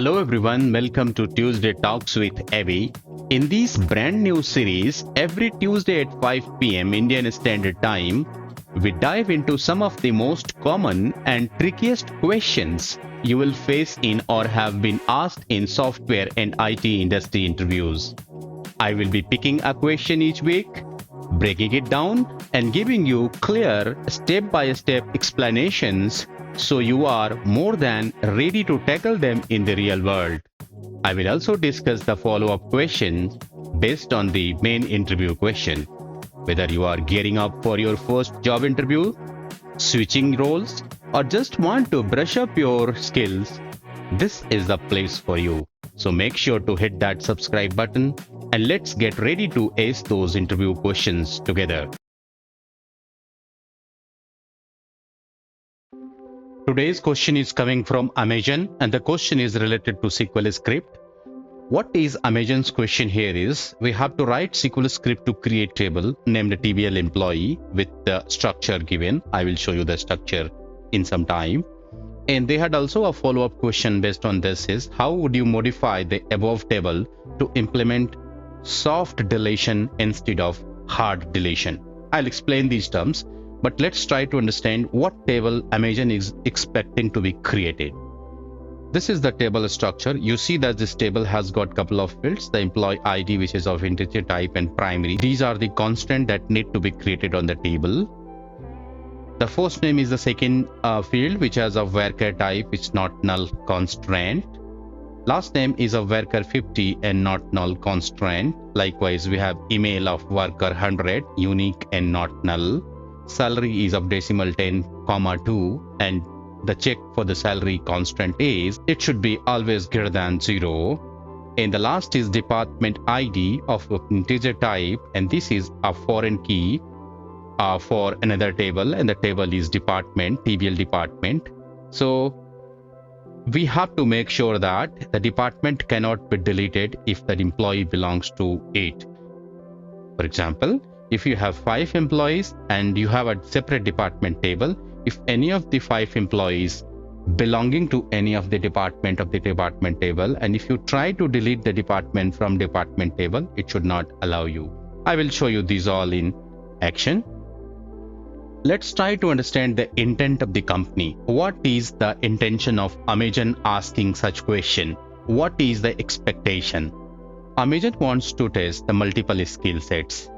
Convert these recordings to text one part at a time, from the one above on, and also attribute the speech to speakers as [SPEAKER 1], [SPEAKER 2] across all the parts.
[SPEAKER 1] Hello everyone, welcome to Tuesday Talks with Abby. In this brand new series, every Tuesday at 5 p.m. Indian Standard Time, we dive into some of the most common and trickiest questions you will face in or have been asked in software and IT industry interviews. I will be picking a question each week, breaking it down, and giving you clear step-by-step explanations so you are more than ready to tackle them in the real world. I will also discuss the follow-up questions based on the main interview question. Whether you are gearing up for your first job interview, switching roles, or just want to brush up your skills, this is the place for you. So make sure to hit that subscribe button and let's get ready to ace those interview questions together. Today's question is coming from Amazon and the question is related to SQL script. What is Amazon's question here is, we have to write SQL script to create table named TBL employee with the structure given. I will show you the structure in some time. And they had also a follow-up question based on this is, how would you modify the above table to implement soft deletion instead of hard deletion? I'll explain these terms, but let's try to understand what table Amazon is expecting to be created. This is the table structure. You see that this table has got couple of fields, the employee ID, which is of integer type, and primary. These are the constants that need to be created on the table. The first name is the second field, which has a varchar type, it's not null constraint. Last name is a varchar 50 and not null constraint. Likewise, we have email of varchar 100, unique and not null. Salary is of decimal 10, 2, and the check for the salary constant is it should be always greater than 0. And the last is department ID of integer type, and this is a foreign key for another table, and the table is department, TBL department. So we have to make sure that the department cannot be deleted if the employee belongs to 8. For example, if you have 5 employees and you have a separate department table, if any of the 5 employees belonging to any of the department of the department table, and if you try to delete the department from department table, it should not allow you. I will show you these all in action. Let's try to understand the intent of the company. What is the intention of Amazon asking such question? What is the expectation? Amazon wants to test the multiple skill sets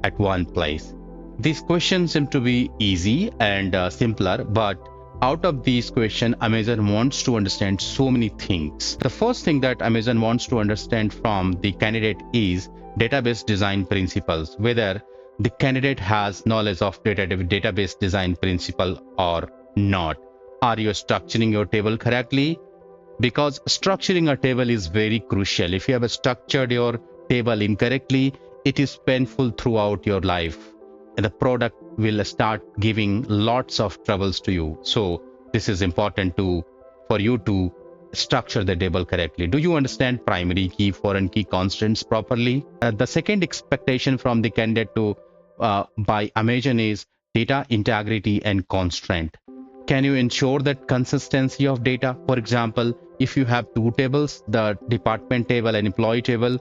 [SPEAKER 1] at one place. These questions seem to be easy and simpler, but out of these questions, Amazon wants to understand so many things. The first thing that Amazon wants to understand from the candidate is database design principles, whether the candidate has knowledge of database design principle or not. Are you structuring your table correctly? Because structuring a table is very crucial. If you have structured your table incorrectly, it is painful throughout your life, and the product will start giving lots of troubles to you. So this is important for you to structure the table correctly. Do you understand primary key, foreign key constants properly? The second expectation from the candidate by Amazon is data integrity and constraint. Can you ensure that consistency of data? For example, if you have 2 tables, the department table and employee table,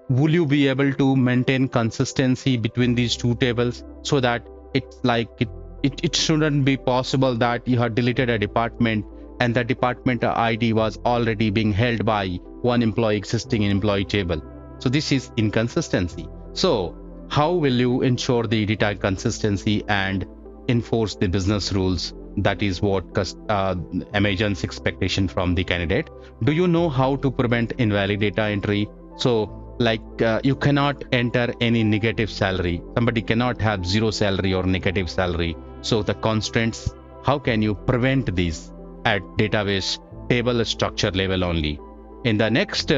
[SPEAKER 1] will you be able to maintain consistency between these 2 tables so that it shouldn't be possible that you have deleted a department and the department ID was already being held by one employee existing in employee table? So this is inconsistency. So how will you ensure the data consistency and enforce the business rules? That is what Amazon's expectation from the candidate. Do you know how to prevent invalid data entry? So you cannot enter any negative salary. Somebody cannot have 0 salary or negative salary. So the constraints, how can you prevent these at database table structure level only? In the next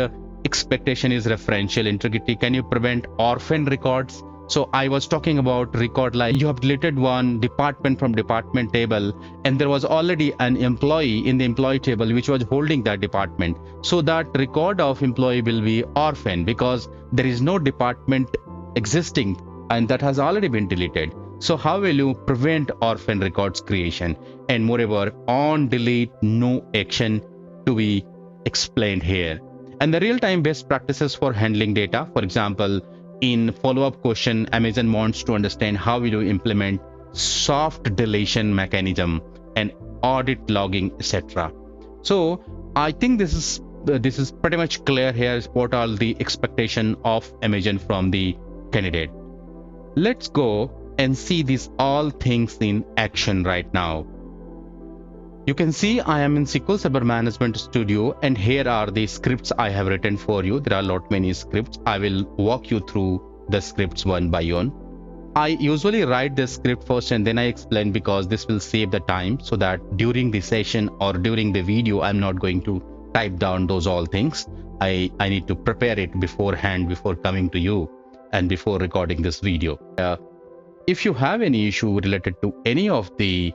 [SPEAKER 1] expectation is referential integrity. Can you prevent orphan records? So I was talking about record, like you have deleted one department from department table and there was already an employee in the employee table which was holding that department. So that record of employee will be orphan because there is no department existing and that has already been deleted. So how will you prevent orphan records creation? And moreover, on delete no action to be explained here. And the real-time best practices for handling data. For example, in follow-up question, Amazon wants to understand how will you implement soft deletion mechanism and audit logging, etc. So I think this is pretty much clear here. What are the expectation of Amazon from the candidate? Let's go and see these all things in action right now. You can see I am in SQL Server Management Studio, and here are the scripts I have written for you. There are many scripts. I will walk you through the scripts one by one. I usually write the script first and then I explain, because this will save the time, so that during the session or during the video I'm not going to type down those all things. I need to prepare it beforehand before coming to you and before recording this video. If you have any issue related to any of the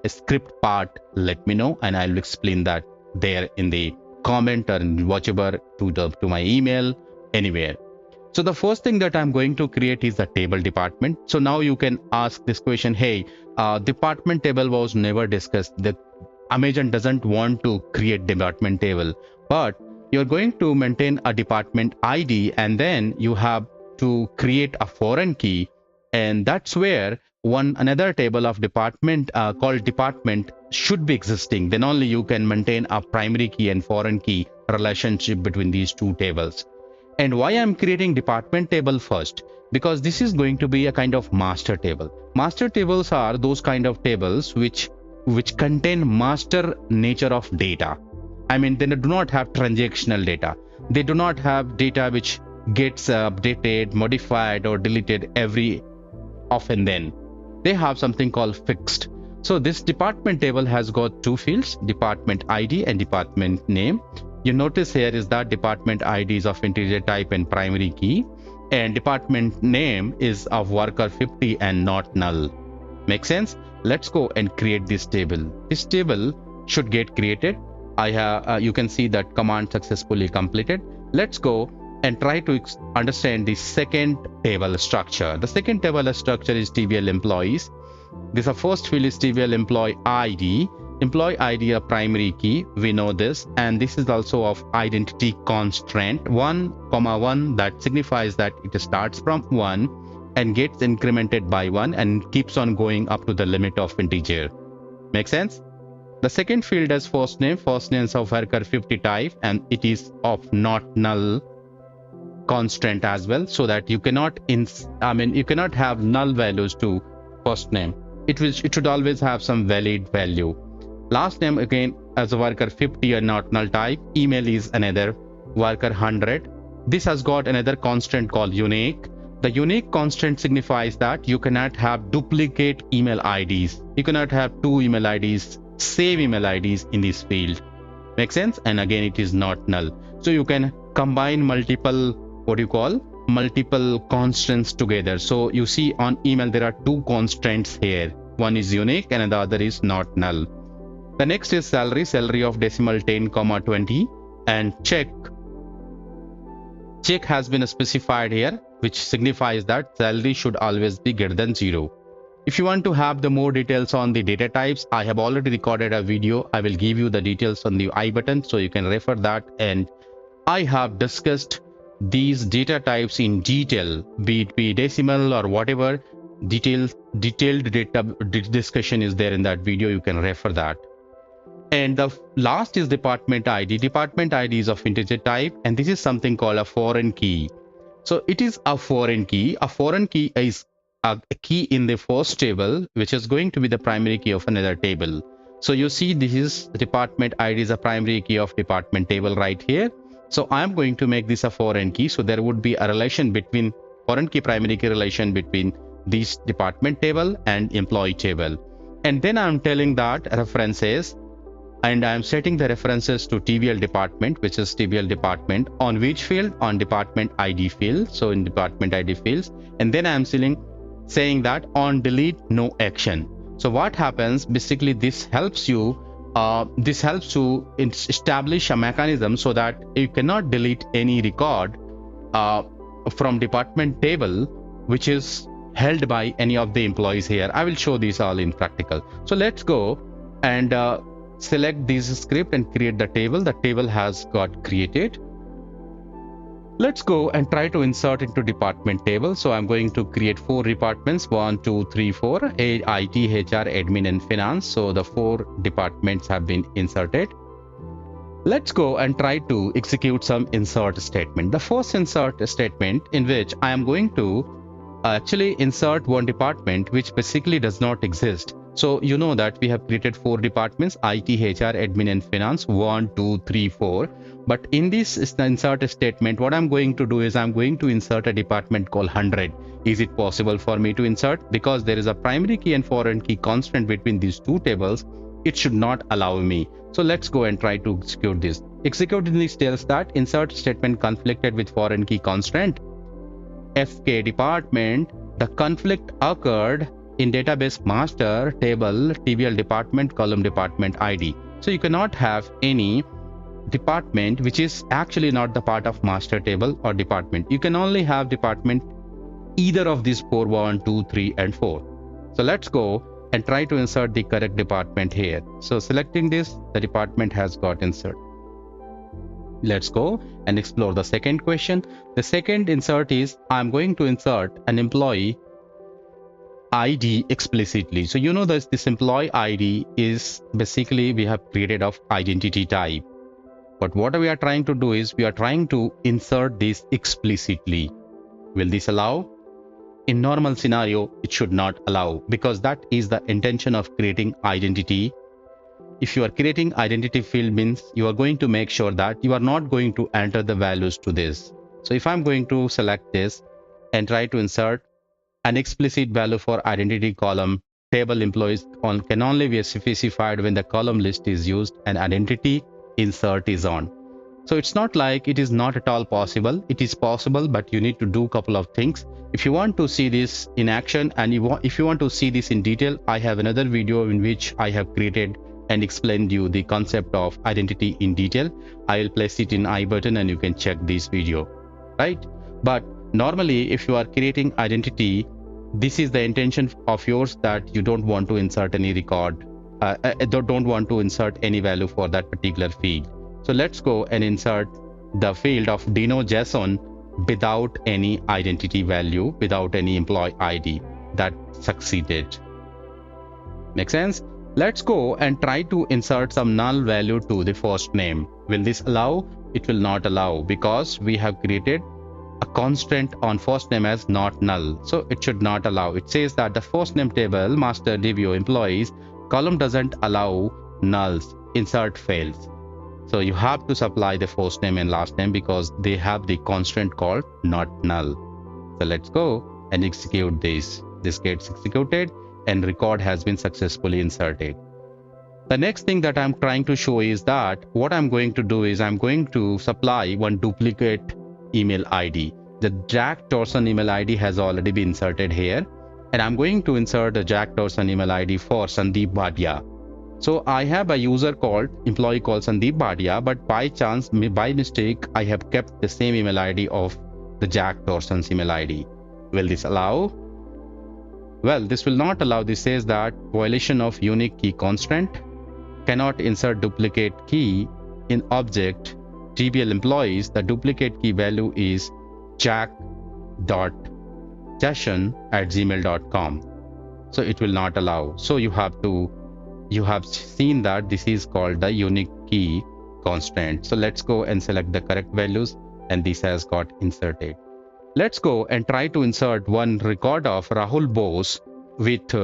[SPEAKER 1] script part, let me know and I'll explain that there in the comment or in whatever to my email, anywhere. So the first thing that I'm going to create is the table department. So now you can ask this question, hey, department table was never discussed. The Amazon doesn't want to create department table, but you're going to maintain a department ID, and then you have to create a foreign key, and that's where another table of department called department should be existing. Then only you can maintain a primary key and foreign key relationship between these two tables. And why I'm creating department table first? Because this is going to be a kind of master table. Master tables are those kind of tables which contain master nature of data. I mean, they do not have transactional data. They do not have data which gets updated, modified, or deleted every often then. They have something called fixed. So this department table has got two fields, department ID and department name. You notice here is that department ID is of integer type and primary key, and department name is of worker 50 and not null. Make sense? Let's go and create this table. This table should get created. I have you can see that command successfully completed. Let's go and try to understand the second table structure. The second table structure is TVL employees. This first field is TVL employee ID. Employee ID a primary key, we know this, and this is also of identity constraint 1, that signifies that it starts from 1 and gets incremented by 1 and keeps on going up to the limit of integer. Make sense? The second field is first name of worker 50 type, and it is of not null constraint as well, so that you cannot you cannot have null values to first name. It should always have some valid value. Last name again as a worker 50 and not null type. Email is another worker 100. This has got another constant called unique. The unique constant signifies that you cannot have duplicate email IDs. You cannot have two email IDs, same email IDs in this field. Make sense? And again, it is not null. So you can combine multiple, multiple constants together. So you see on email, there are two constants here. One is unique and the other is not null. The next is salary of decimal 10, 20, and check has been specified here, which signifies that salary should always be greater than 0. If you want to have the more details on the data types, I have already recorded a video. I will give you the details on the I button, so you can refer that. And I have discussed these data types in detail, be it be decimal or whatever. Detailed data discussion is there in that video. You can refer that. And the last is department ID. Department ID is of integer type, and this is something called a foreign key. So it is a foreign key. A foreign key is a key in the first table, which is going to be the primary key of another table. So you see, this is department ID is a primary key of department table right here. So I'm going to make this a foreign key. So there would be a relation between foreign key primary key relation between this department table and employee table. And then I'm telling that references, and I'm setting the references to TVL department, which is TVL department on which field? On department ID field. So in department ID fields, and then I'm saying that on delete no action. So what happens? Basically, this helps you establish a mechanism so that you cannot delete any record from department table which is held by any of the employees here. I will show these all in practical. So let's go and select this script and create the table. The table has got created. Let's go and try to insert into department table. So I'm going to create 4 departments, 1, 2, 3, 4, IT, HR, admin, and finance. So the 4 departments have been inserted. Let's go and try to execute some insert statement. The first insert statement in which I am going to actually insert one department which basically does not exist. So you know that we have created 4 departments, IT, HR, admin, and finance, 1, 2, 3, 4. But in this insert statement, what I'm going to do is I'm going to insert a department called 100. Is it possible for me to insert? Because there is a primary key and foreign key constant between these 2 tables, it should not allow me. So let's go and try to execute this. Executing this tells that insert statement conflicted with foreign key constant FK department. The conflict occurred in database master table TBL department column department ID. So you cannot have any department which is actually not the part of master table or department. You can only have department either of these 4, 1, 2, 3, and 4. So let's go and try to insert the correct department here. So selecting this, the department has got insert. Let's go and explore the second question. The second insert is I'm going to insert an employee ID explicitly. So you know that this employee ID is basically we have created of identity type. But what we are trying to do is we are trying to insert this explicitly. Will this allow? In normal scenario, it should not allow because that is the intention of creating identity. If you are creating identity field means you are going to make sure that you are not going to enter the values to this. So if I'm going to select this and try to insert an explicit value for identity column, table employees can only be specified when the column list is used and identity insert is on. So it's not like it is not at all possible. It is possible, but you need to do a couple of things. If you want to see this in action and if you want to see this in detail, I have another video in which I have created and explained you the concept of identity in detail. I will place it in I button and you can check this video, right? But normally if you are creating identity, this is the intention of yours that you don't want to insert any record, don't want to insert any value for that particular field. So let's go and insert the field of Dino Jason without any identity value, without any employee ID. That succeeded. Make sense? Let's go and try to insert some null value to the first name. Will this allow? It will not allow because we have created a constant on first name as not null. So it should not allow. It says that the first name table master DBO employees column doesn't allow nulls. Insert fails. So you have to supply the first name and last name because they have the constant called not null. So let's go and execute this. This gets executed and record has been successfully inserted. The next thing that I'm trying to show is that what I'm going to do is I'm going to supply one duplicate email ID. The Jack Torson email ID has already been inserted here. And I'm going to insert a Jack Torson email ID for Sandeep Bhatia. So I have a user called employee called Sandeep Bhatia, but by chance, by mistake, I have kept the same email ID of the Jack Torson's email ID. Will this allow? Well, this will not allow. This says that violation of unique key constant, cannot insert duplicate key in object TBL employees. The duplicate key value is jack.session@gmail.com. So it will not allow. So you have seen that this is called the unique key constant. So let's go and select the correct values and this has got inserted. Let's go and try to insert one record of Rahul Bose with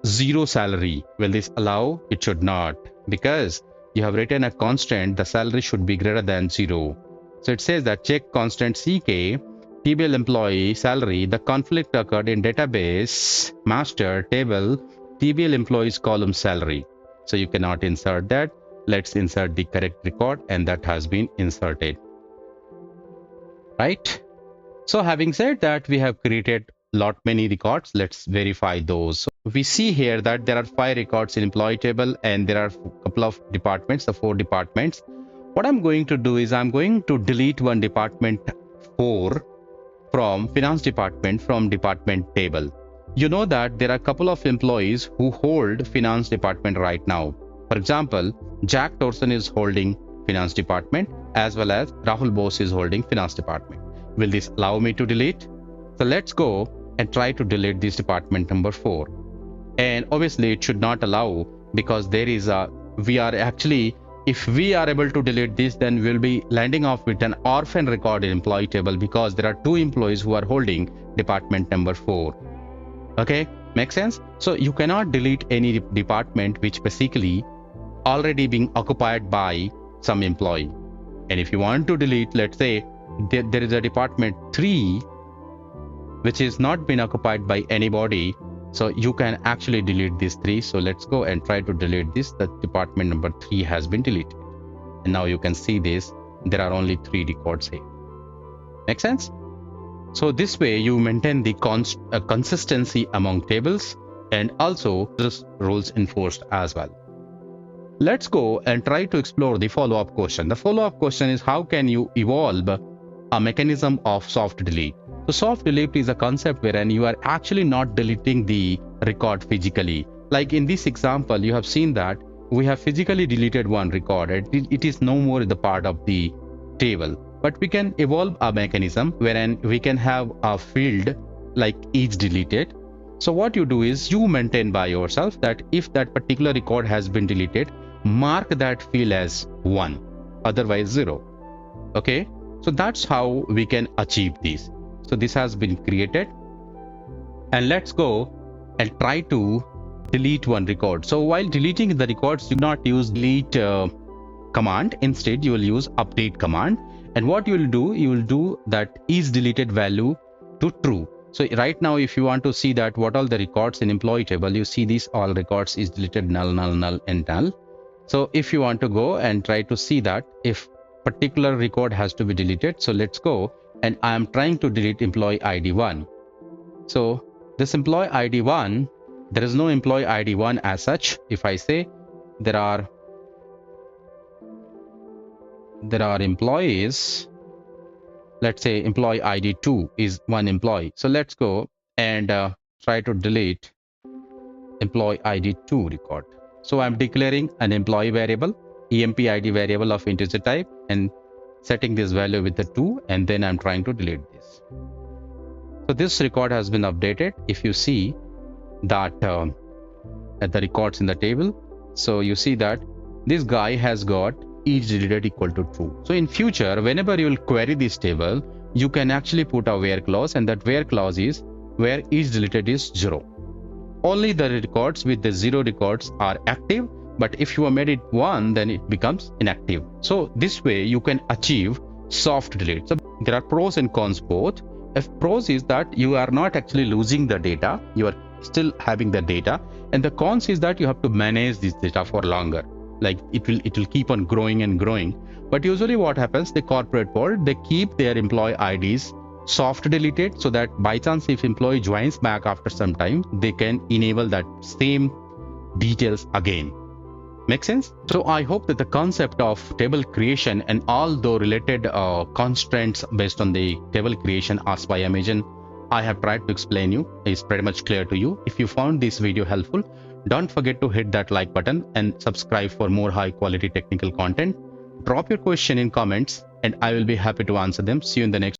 [SPEAKER 1] 0 salary. Will this allow? It should not because you have written a constant. The salary should be greater than 0. So it says that check constant CK TBL employee salary. The conflict occurred in database master table TBL employees column salary. So you cannot insert that. Let's insert the correct record and that has been inserted. Right? So having said that, we have created many records. Let's verify those. So we see here that there are 5 records in employee table and there are a couple of departments, the 4 departments. What I'm going to do is I'm going to delete one department 4 from finance department from department table. You know that there are a couple of employees who hold finance department right now. For example, Jack Thorson is holding finance department as well as Rahul Bose is holding finance department. Will this allow me to delete? So let's go and try to delete this department number 4. And obviously it should not allow, because there is a, we are actually, if we are able to delete this, then we'll be landing off with an orphan record in employee table, because there are 2 employees who are holding department number 4. Okay, makes sense? So you cannot delete any department which basically already being occupied by some employee. And if you want to delete, let's say there is a department 3 which is not been occupied by anybody, so you can actually delete these 3. So let's go and try to delete this. The department number 3 has been deleted, and now you can see this, there are only 3 records here. Make sense? So this way you maintain the consistency among tables, and also this rules enforced as well. Let's go and try to explore the follow-up question. The follow-up question is, how can you evolve a mechanism of soft delete? So soft delete is a concept wherein you are actually not deleting the record physically. Like in this example, you have seen that we have physically deleted one record. It is no more the part of the table. But we can evolve a mechanism wherein we can have a field like is deleted. So what you do is you maintain by yourself that if that particular record has been deleted, mark that field as 1, otherwise 0. Okay, so that's how we can achieve this. So this has been created, and let's go and try to delete one record. So while deleting the records, do not use delete command. Instead, you will use update command. And what you will do, you will do that is deleted value to true. So right now, if you want to see that what all the records in employee table, you see these all records is deleted null, null, null, and null. So if you want to go and try to see that if particular record has to be deleted, so let's go, and I am trying to delete employee ID 1. So this employee ID 1, there is no employee ID 1 as such. If I say there are employees, let's say employee ID 2 is one employee. So let's go and try to delete employee ID 2 record. So I'm declaring an employee variable, empid variable of integer type, and setting this value with the 2, and then I'm trying to delete this. So this record has been updated. If you see that at the records in the table, so you see that this guy has got is deleted equal to true. So in future, whenever you will query this table, you can actually put a where clause, and that where clause is where is deleted is 0. Only the records with the 0 records are active, but if you have made it 1, then it becomes inactive. So this way you can achieve soft delete. So there are pros and cons both. If pros is that you are not actually losing the data, you are still having the data, and the cons is that you have to manage this data for longer. Like it will keep on growing and growing. But usually what happens, the corporate world, they keep their employee IDs soft deleted, so that by chance if employee joins back after some time, they can enable that same details again. Make sense? So I hope that the concept of table creation and all the related constraints based on the table creation asked by Amazon, I have tried to explain you, is pretty much clear to you. If you found this video helpful, don't forget to hit that like button and subscribe for more high quality technical content. Drop your question in comments and I will be happy to answer them. See you in the next